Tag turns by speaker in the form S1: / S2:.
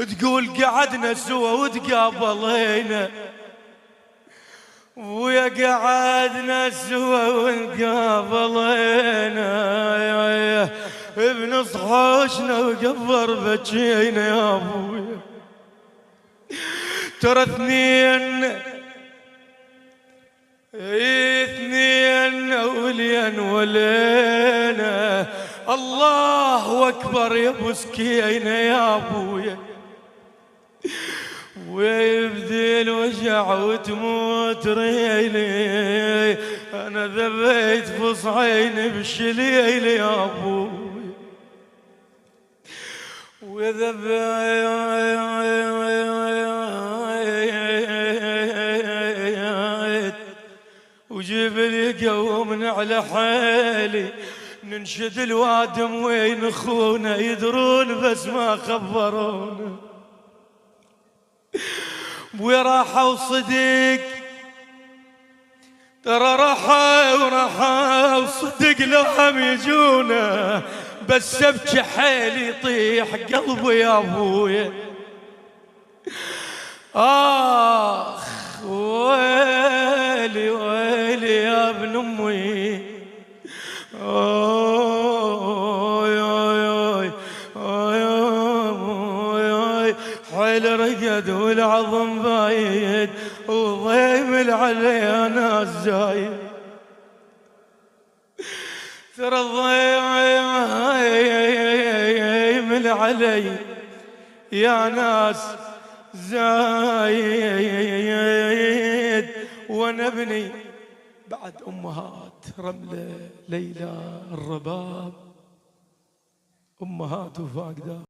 S1: تقول قعدنا سوا وتقابلينا، ويا قعدنا سوا وتقابلينا بنص حوشنا وقبر بجينا يا ابويا. ترى اثنين ولين ولينا، الله اكبر يا ابو سكينه يا ابويا. ويبدي الوجع وتموت ريلي، انا ذبيت فصعين بالشليل يا ابوي. وذبيت وجيب لي قوم على حالي، ننشد الوادم وين اخونا يدرون بس ما خبرونا. وراحوا صدق ترى راحوا صدق لو هم يجونا، بس ابكي حيلي يطيح قلبي يا ابويا. اخ ويلي ويلي يا ابن امي، حيل رقد والعظم بايد، وضيم علي ناس زايد. ترى الضيم علي يا ناس زايد، وانا ابني بعد امهات رمله ليلى الرباب، امهات وفاقدة.